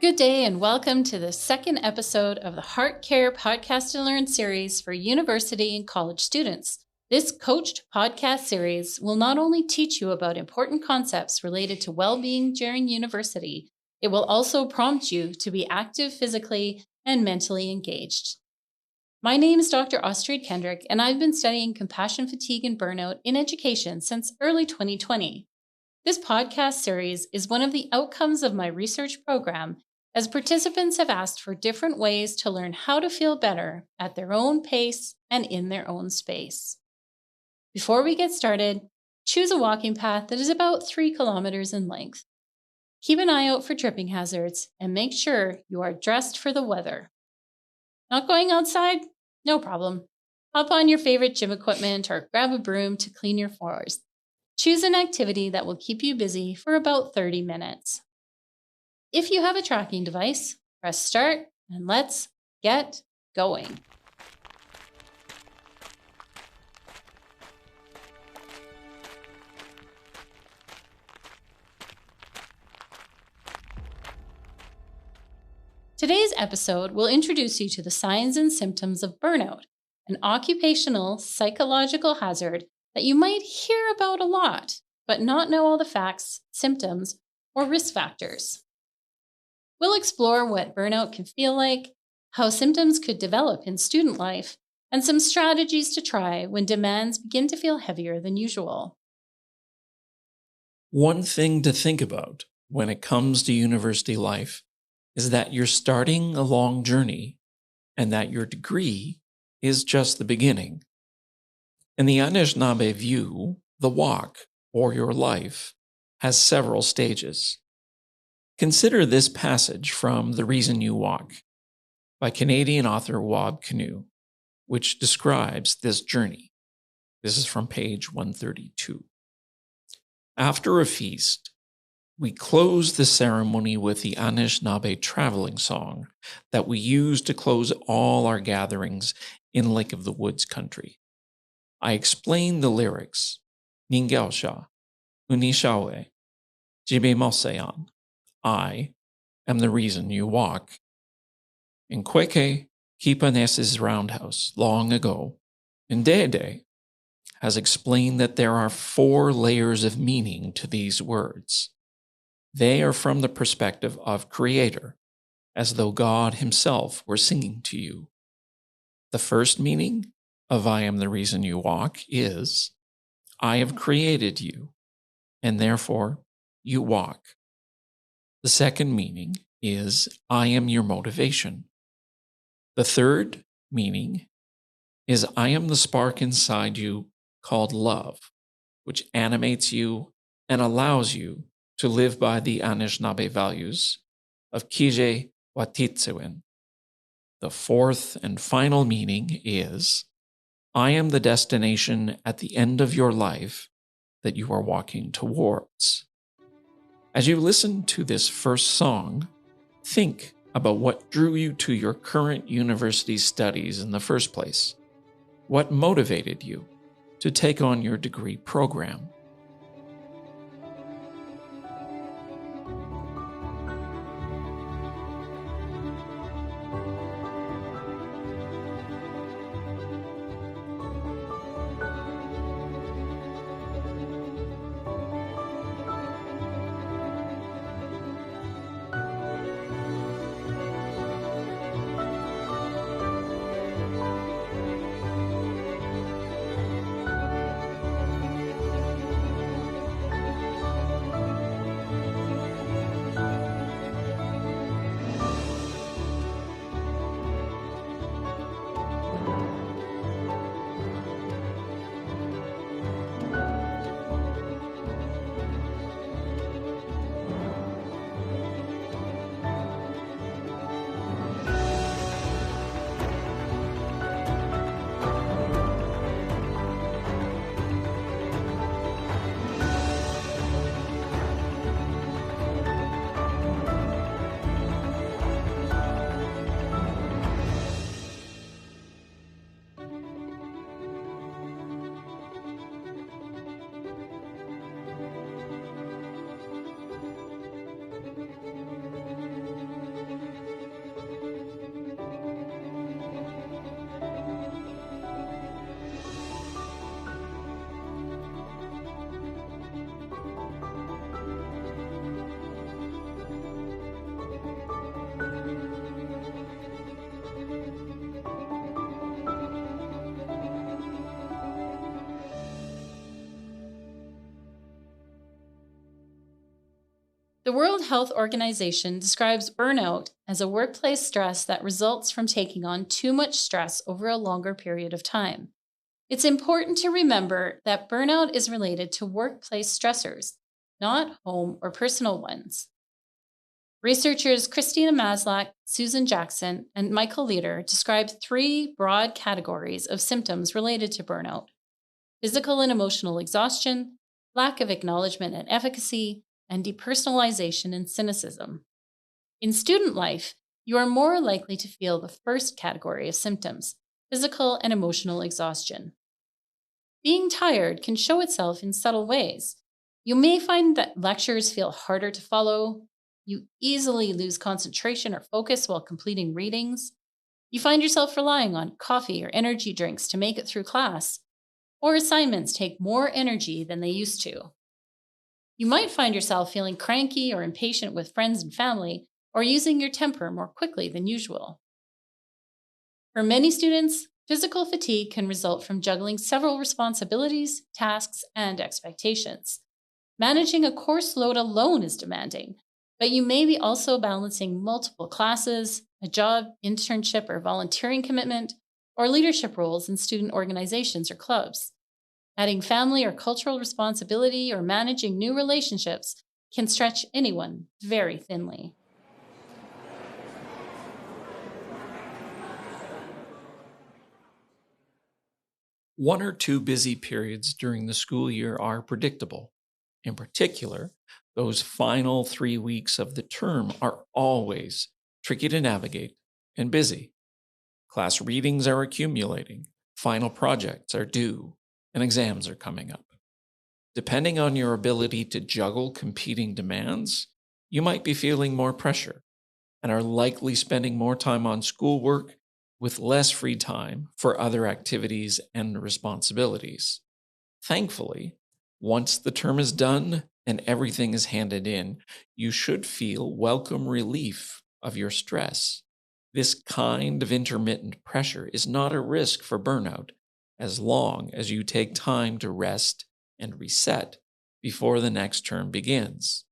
Good day and welcome to the second episode of the HEARTcare Podcast and Learn series for university and college students. This coached podcast series will not only teach you about important concepts related to well-being during university, it will also prompt you to be active physically and mentally engaged. My name is Dr. Astrid Kendrick, and I've been studying compassion fatigue and burnout in education since early 2020. This podcast series is one of the outcomes of my research program, as participants have asked for different ways to learn how to feel better at their own pace and in their own space. Before we get started, choose a walking path that is about 3 kilometers in length. Keep an eye out for tripping hazards and make sure you are dressed for the weather. Not going outside? No problem. Hop on your favorite gym equipment or grab a broom to clean your floors. Choose an activity that will keep you busy for about 30 minutes. If you have a tracking device, press start and let's get going. Today's episode will introduce you to the signs and symptoms of burnout, an occupational psychological hazard that you might hear about a lot, but not know all the facts, symptoms, or risk factors. We'll explore what burnout can feel like, how symptoms could develop in student life, and some strategies to try when demands begin to feel heavier than usual. One thing to think about when it comes to university life is that you're starting a long journey and that your degree is just the beginning. In the Anishinaabe view, the walk, or your life, has several stages. Consider this passage from The Reason You Walk by Canadian author Wab Kinew, which describes this journey. This is from page 132. After a feast, we close the ceremony with the Anishinaabe traveling song that we use to close all our gatherings in Lake of the Woods country. I explain the lyrics, Ningaosha, Unishawe, Jibe Mosean, I am the reason you walk. In Kweke, Kipanes's roundhouse, long ago, Ndede has explained that there are 4 layers of meaning to these words. They are from the perspective of Creator, as though God Himself were singing to you. The first meaning of I am the reason you walk is, I have created you, and therefore you walk. The second meaning is, I am your motivation. The third meaning is, I am the spark inside you called love, which animates you and allows you to live by the Anishinaabe values of Kije Watitsewin. The fourth and final meaning is, I am the destination at the end of your life that you are walking towards. As you listen to this first song, think about what drew you to your current university studies in the first place. What motivated you to take on your degree program? The World Health Organization describes burnout as a workplace stress that results from taking on too much stress over a longer period of time. It's important to remember that burnout is related to workplace stressors, not home or personal ones. Researchers Christina Maslach, Susan Jackson, and Michael Leader describe 3 broad categories of symptoms related to burnout: physical and emotional exhaustion, lack of acknowledgement and efficacy, and depersonalization and cynicism. In student life, you are more likely to feel the first category of symptoms, physical and emotional exhaustion. Being tired can show itself in subtle ways. You may find that lectures feel harder to follow. You easily lose concentration or focus while completing readings. You find yourself relying on coffee or energy drinks to make it through class, or assignments take more energy than they used to. You might find yourself feeling cranky or impatient with friends and family, or using your temper more quickly than usual. For many students, physical fatigue can result from juggling several responsibilities, tasks, and expectations. Managing a course load alone is demanding, but you may be also balancing multiple classes, a job, internship, or volunteering commitment, or leadership roles in student organizations or clubs. Adding family or cultural responsibility or managing new relationships can stretch anyone very thinly. One or two busy periods during the school year are predictable. In particular, those final 3 weeks of the term are always tricky to navigate and busy. Class readings are accumulating, final projects are due, and exams are coming up. Depending on your ability to juggle competing demands, you might be feeling more pressure and are likely spending more time on schoolwork with less free time for other activities and responsibilities. Thankfully, once the term is done and everything is handed in, you should feel welcome relief of your stress. This kind of intermittent pressure is not a risk for burnout as long as you take time to rest and reset before the next term begins.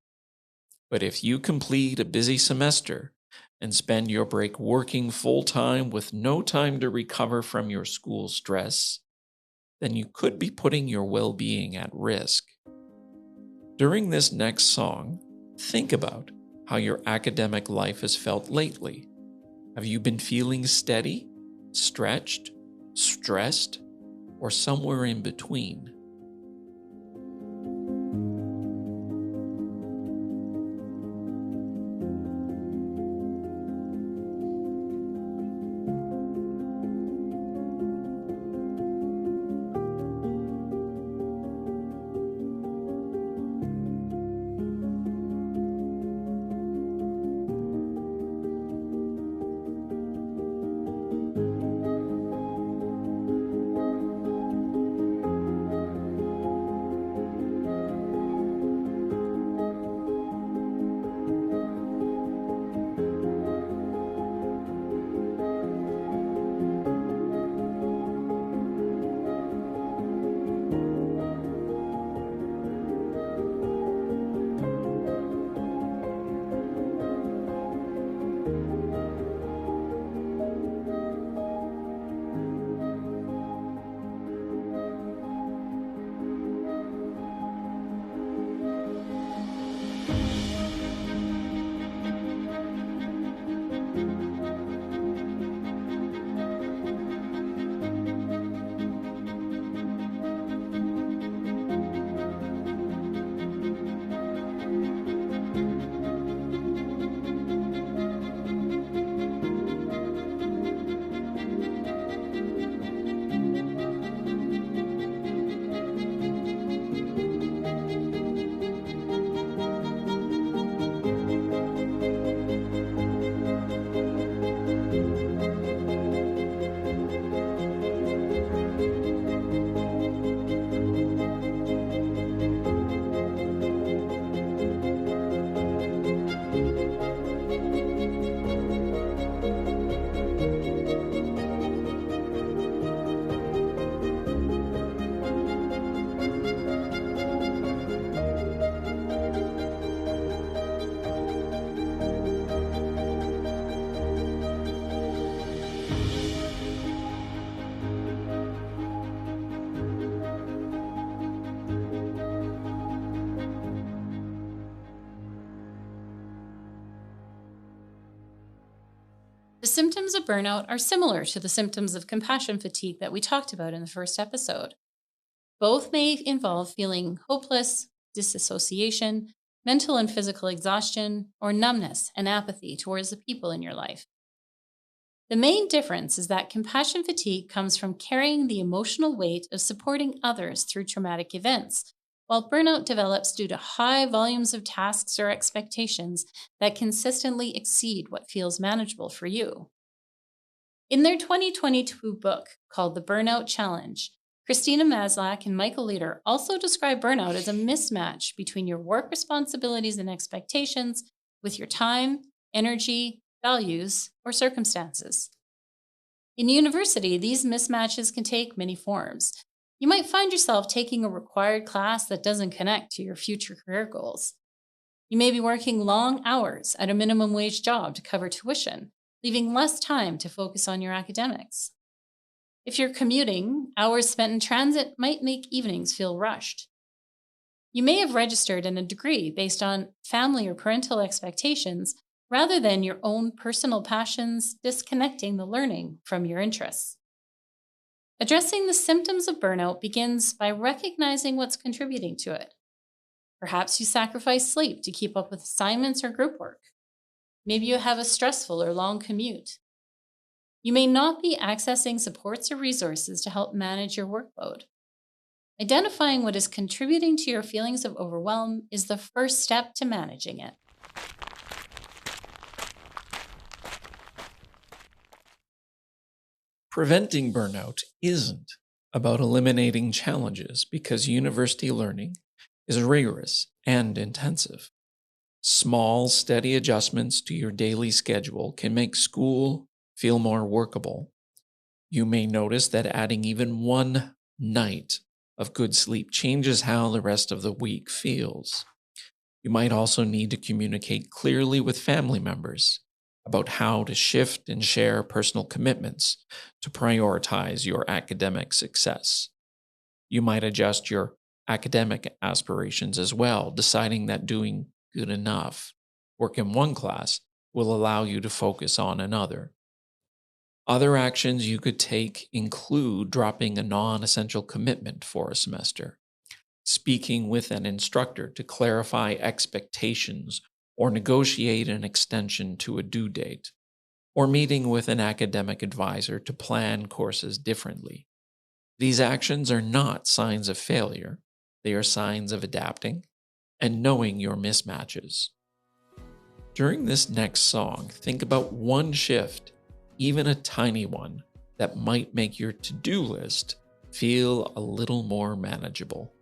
But if you complete a busy semester and spend your break working full time with no time to recover from your school stress, then you could be putting your well being at risk. During this next song, think about how your academic life has felt lately. Have you been feeling steady, stretched, stressed, or somewhere in between? symptoms of burnout are similar to the symptoms of compassion fatigue that we talked about in the first episode. Both may involve feeling hopeless, disassociation, mental and physical exhaustion, or numbness and apathy towards the people in your life. The main difference is that compassion fatigue comes from carrying the emotional weight of supporting others through traumatic events, while burnout develops due to high volumes of tasks or expectations that consistently exceed what feels manageable for you. In their 2022 book called The Burnout Challenge, Christina Maslach and Michael Leader also describe burnout as a mismatch between your work responsibilities and expectations with your time, energy, values, or circumstances. In university, these mismatches can take many forms. You might find yourself taking a required class that doesn't connect to your future career goals. You may be working long hours at a minimum wage job to cover tuition, leaving less time to focus on your academics. If you're commuting, hours spent in transit might make evenings feel rushed. You may have registered in a degree based on family or parental expectations rather than your own personal passions, disconnecting the learning from your interests. Addressing the symptoms of burnout begins by recognizing what's contributing to it. Perhaps you sacrifice sleep to keep up with assignments or group work. Maybe you have a stressful or long commute. You may not be accessing supports or resources to help manage your workload. Identifying what is contributing to your feelings of overwhelm is the first step to managing it. Preventing burnout isn't about eliminating challenges because university learning is rigorous and intensive. Small, steady adjustments to your daily schedule can make school feel more workable. You may notice that adding even one night of good sleep changes how the rest of the week feels. You might also need to communicate clearly with family members about how to shift and share personal commitments to prioritize your academic success. You might adjust your academic aspirations as well, deciding that doing good enough work in one class will allow you to focus on another. Other actions you could take include dropping a non-essential commitment for a semester, speaking with an instructor to clarify expectations or negotiate an extension to a due date, or meeting with an academic advisor to plan courses differently. These actions are not signs of failure. They are signs of adapting and knowing your mismatches. During this next song, think about one shift, even a tiny one, that might make your to-do list feel a little more manageable.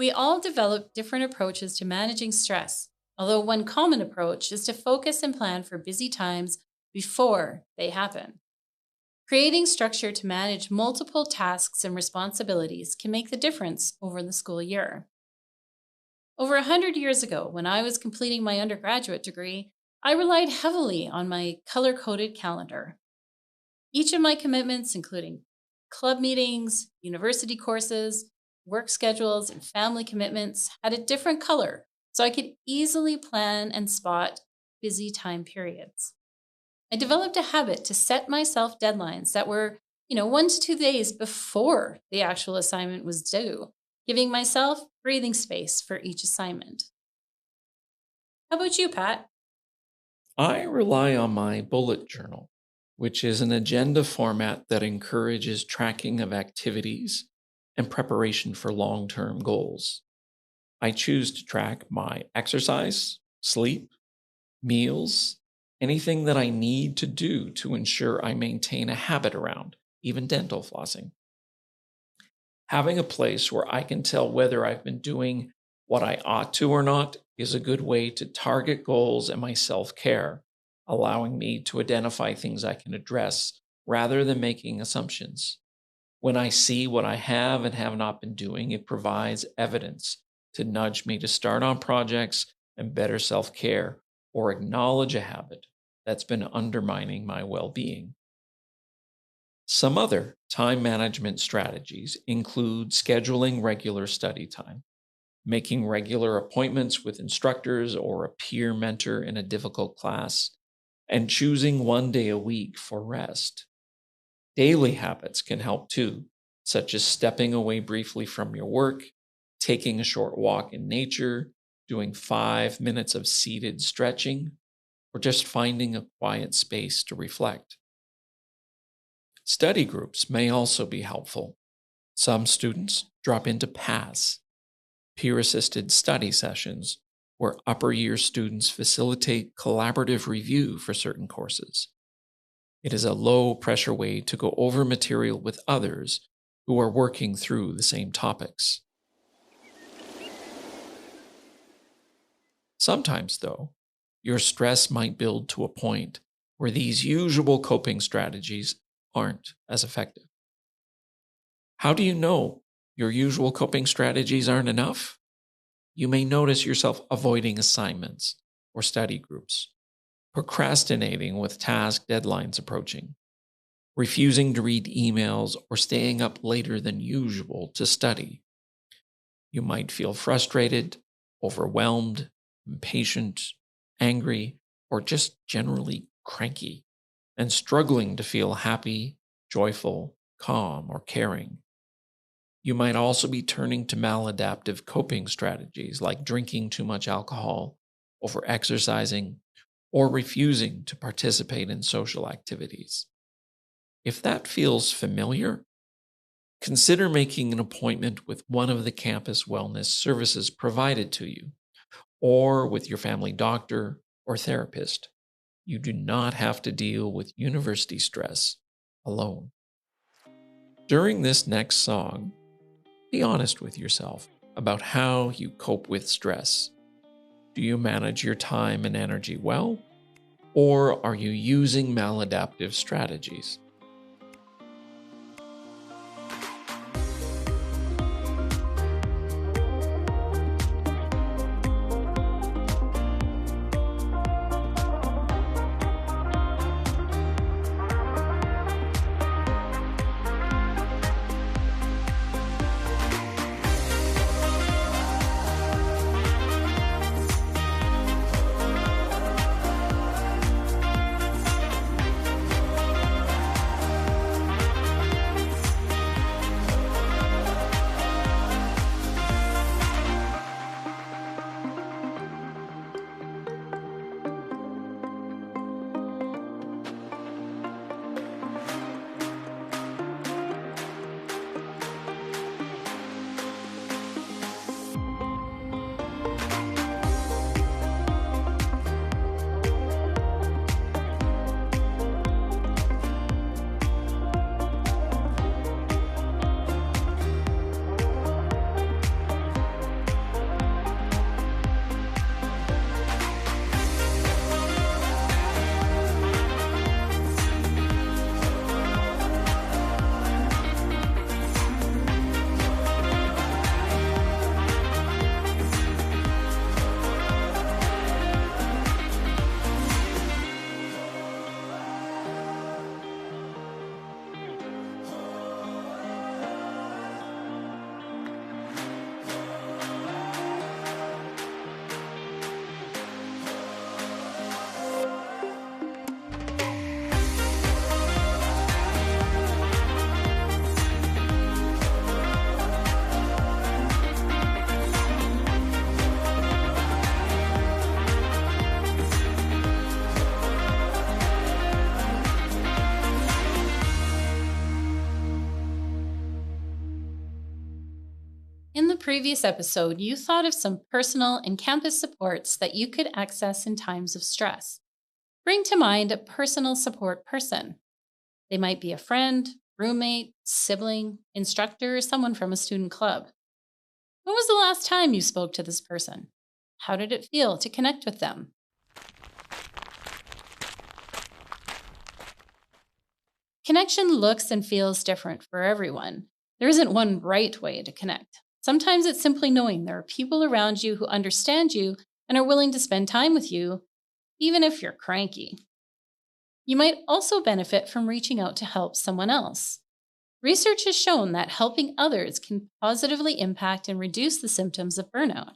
We all develop different approaches to managing stress, although one common approach is to focus and plan for busy times before they happen. Creating structure to manage multiple tasks and responsibilities can make the difference over the school year. Over 100 years ago, when I was completing my undergraduate degree, I relied heavily on my color-coded calendar. Each of my commitments, including club meetings, university courses, work schedules, and family commitments, had a different color, so I could easily plan and spot busy time periods. I developed a habit to set myself deadlines that were, 1 to 2 days before the actual assignment was due, giving myself breathing space for each assignment. How about you, Pat? I rely on my bullet journal, which is an agenda format that encourages tracking of activities and preparation for long term goals. I choose to track my exercise, sleep, meals, anything that I need to do to ensure I maintain a habit around, even dental flossing. Having a place where I can tell whether I've been doing what I ought to or not is a good way to target goals and my self care, allowing me to identify things I can address rather than making assumptions. When I see what I have and have not been doing, it provides evidence to nudge me to start on projects and better self care or acknowledge a habit that's been undermining my well being. Some other time management strategies include scheduling regular study time, making regular appointments with instructors or a peer mentor in a difficult class, and choosing one day a week for rest. Daily habits can help too, such as stepping away briefly from your work, taking a short walk in nature, doing 5 minutes of seated stretching, or just finding a quiet space to reflect. Study groups may also be helpful. Some students drop into PAS, peer-assisted study sessions, where upper year students facilitate collaborative review for certain courses. It is a low-pressure way to go over material with others who are working through the same topics. Sometimes, though, your stress might build to a point where these usual coping strategies aren't as effective. How do you know your usual coping strategies aren't enough? You may notice yourself avoiding assignments or study groups, procrastinating with task deadlines approaching, refusing to read emails, or staying up later than usual to study. You might feel frustrated, overwhelmed, impatient, angry, or just generally cranky, and struggling to feel happy, joyful, calm, or caring. You might also be turning to maladaptive coping strategies like drinking too much alcohol, over-exercising, or refusing to participate in social activities. If that feels familiar, consider making an appointment with one of the campus wellness services provided to you, or with your family doctor or therapist. You do not have to deal with university stress alone. During this next song, be honest with yourself about how you cope with stress. Do you manage your time and energy well, or are you using maladaptive strategies? previous episode, you thought of some personal and campus supports that you could access in times of stress. Bring to mind a personal support person. They might be a friend, roommate, sibling, instructor, or someone from a student club. When was the last time you spoke to this person? How did it feel to connect with them? Connection looks and feels different for everyone. There isn't one right way to connect. Sometimes it's simply knowing there are people around you who understand you and are willing to spend time with you, even if you're cranky. You might also benefit from reaching out to help someone else. Research has shown that helping others can positively impact and reduce the symptoms of burnout.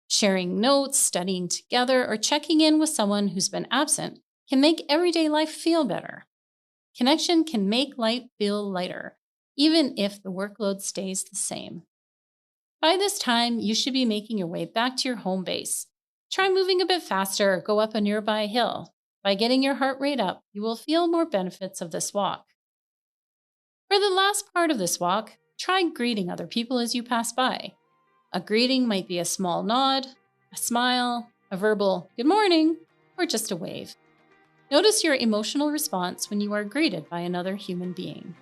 Sharing notes, studying together, or checking in with someone who's been absent can make everyday life feel better. Connection can make life feel lighter, even if the workload stays the same. By this time, you should be making your way back to your home base. Try moving a bit faster or go up a nearby hill. By getting your heart rate up, you will feel more benefits of this walk. For the last part of this walk, try greeting other people as you pass by. A greeting might be a small nod, a smile, a verbal good morning, or just a wave. Notice your emotional response when you are greeted by another human being.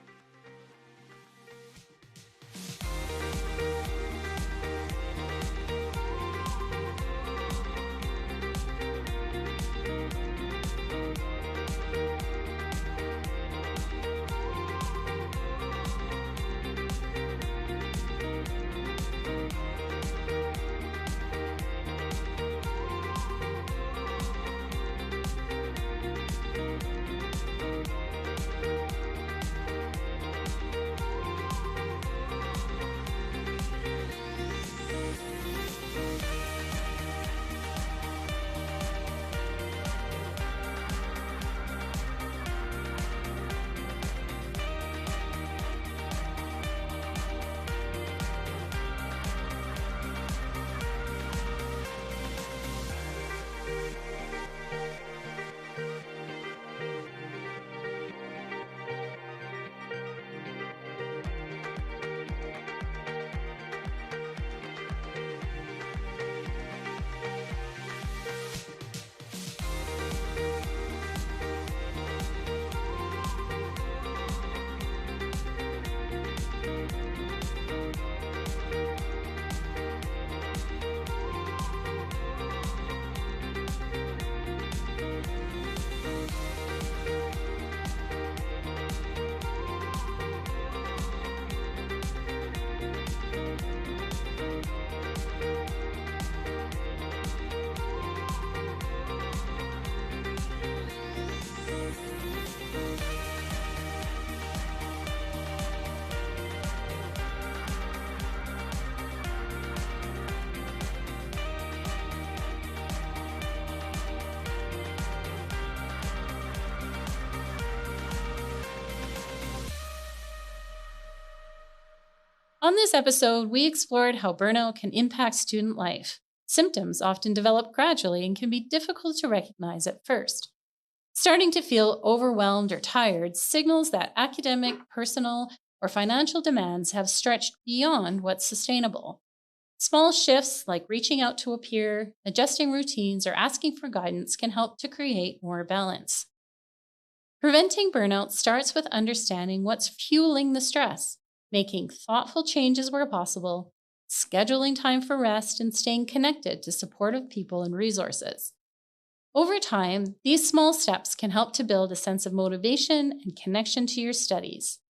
On this episode, we explored how burnout can impact student life. Symptoms often develop gradually and can be difficult to recognize at first. Starting to feel overwhelmed or tired signals that academic, personal, or financial demands have stretched beyond what's sustainable. Small shifts like reaching out to a peer, adjusting routines, or asking for guidance can help to create more balance. Preventing burnout starts with understanding what's fueling the stress, making thoughtful changes where possible, scheduling time for rest, and staying connected to supportive people and resources. Over time, these small steps can help to build a sense of motivation and connection to your studies.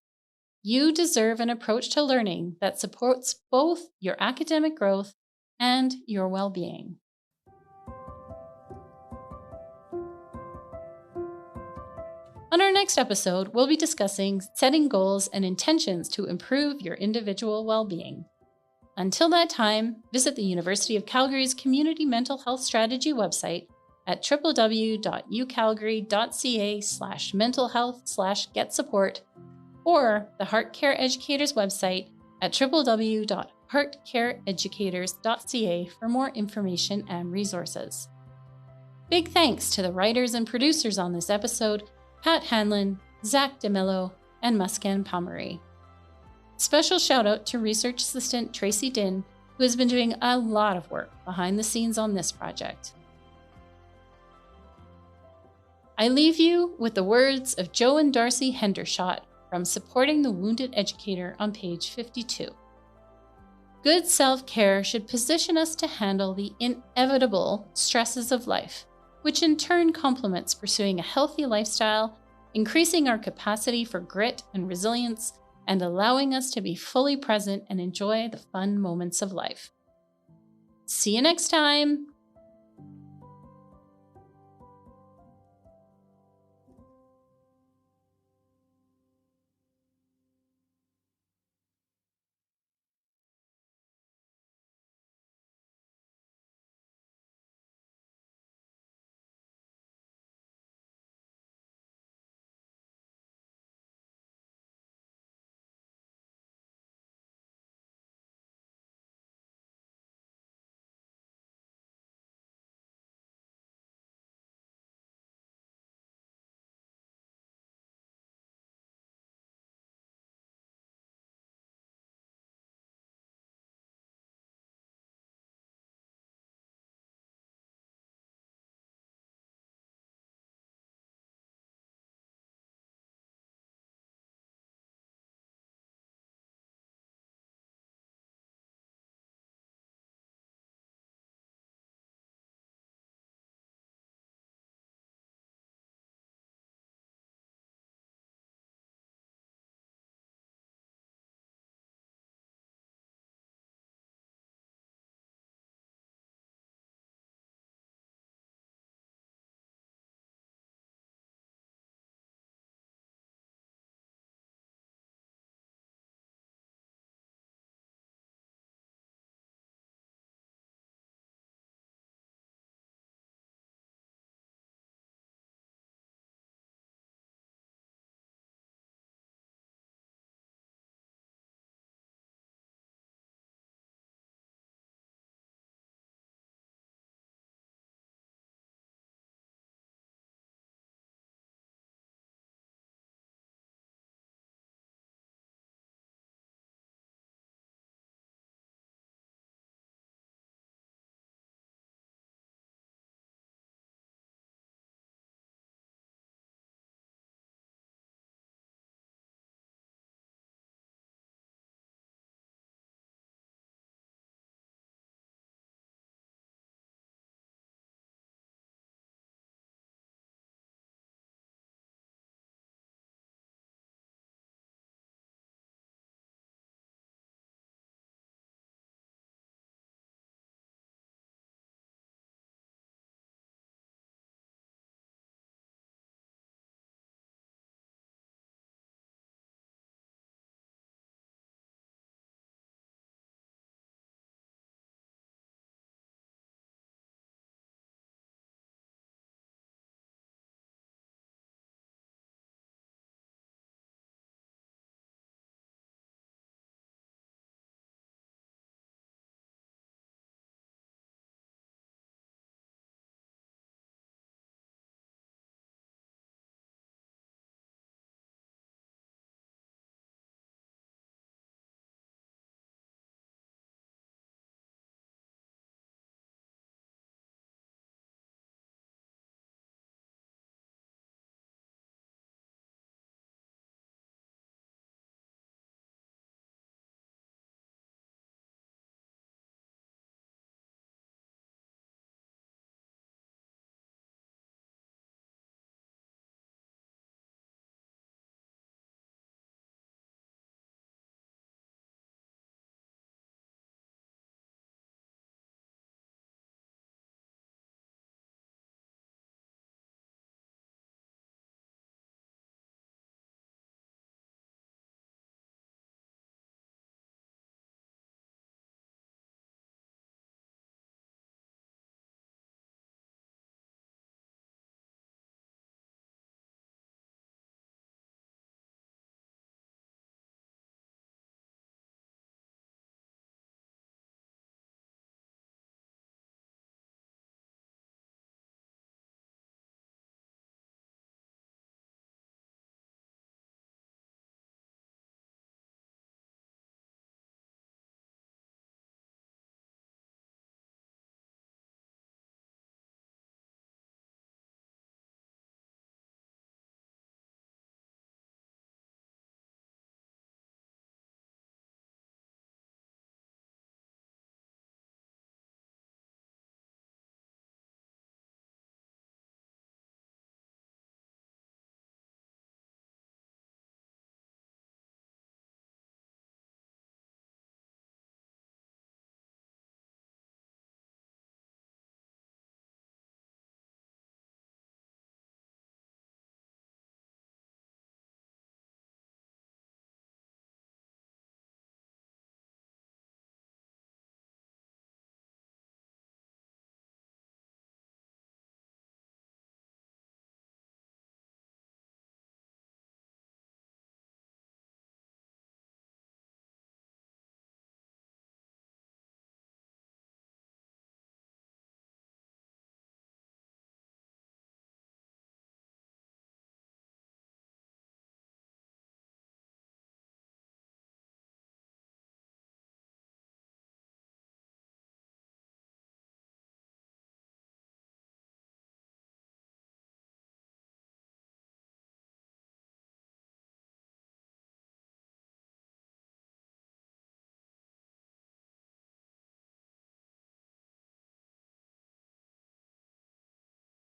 You deserve an approach to learning that supports both your academic growth and your well-being. On our next episode, we'll be discussing setting goals and intentions to improve your individual well-being. Until that time, visit the University of Calgary's Community Mental Health Strategy website at www.ucalgary.ca/mentalhealth/getsupport or the HEARTcare Educators website at www.heartcareeducators.ca for more information and resources. Big thanks to the writers and producers on this episode, Pat Hanlon, Zach DeMello, and Muskan Pomery. Special shout out to Research Assistant Tracy Din who has been doing a lot of work behind the scenes on this project. I leave you with the words of Joe and Darcy Hendershot from Supporting the Wounded Educator on page 52. Good self-care should position us to handle the inevitable stresses of life, which in turn complements pursuing a healthy lifestyle, increasing our capacity for grit and resilience, and allowing us to be fully present and enjoy the fun moments of life. See you next time!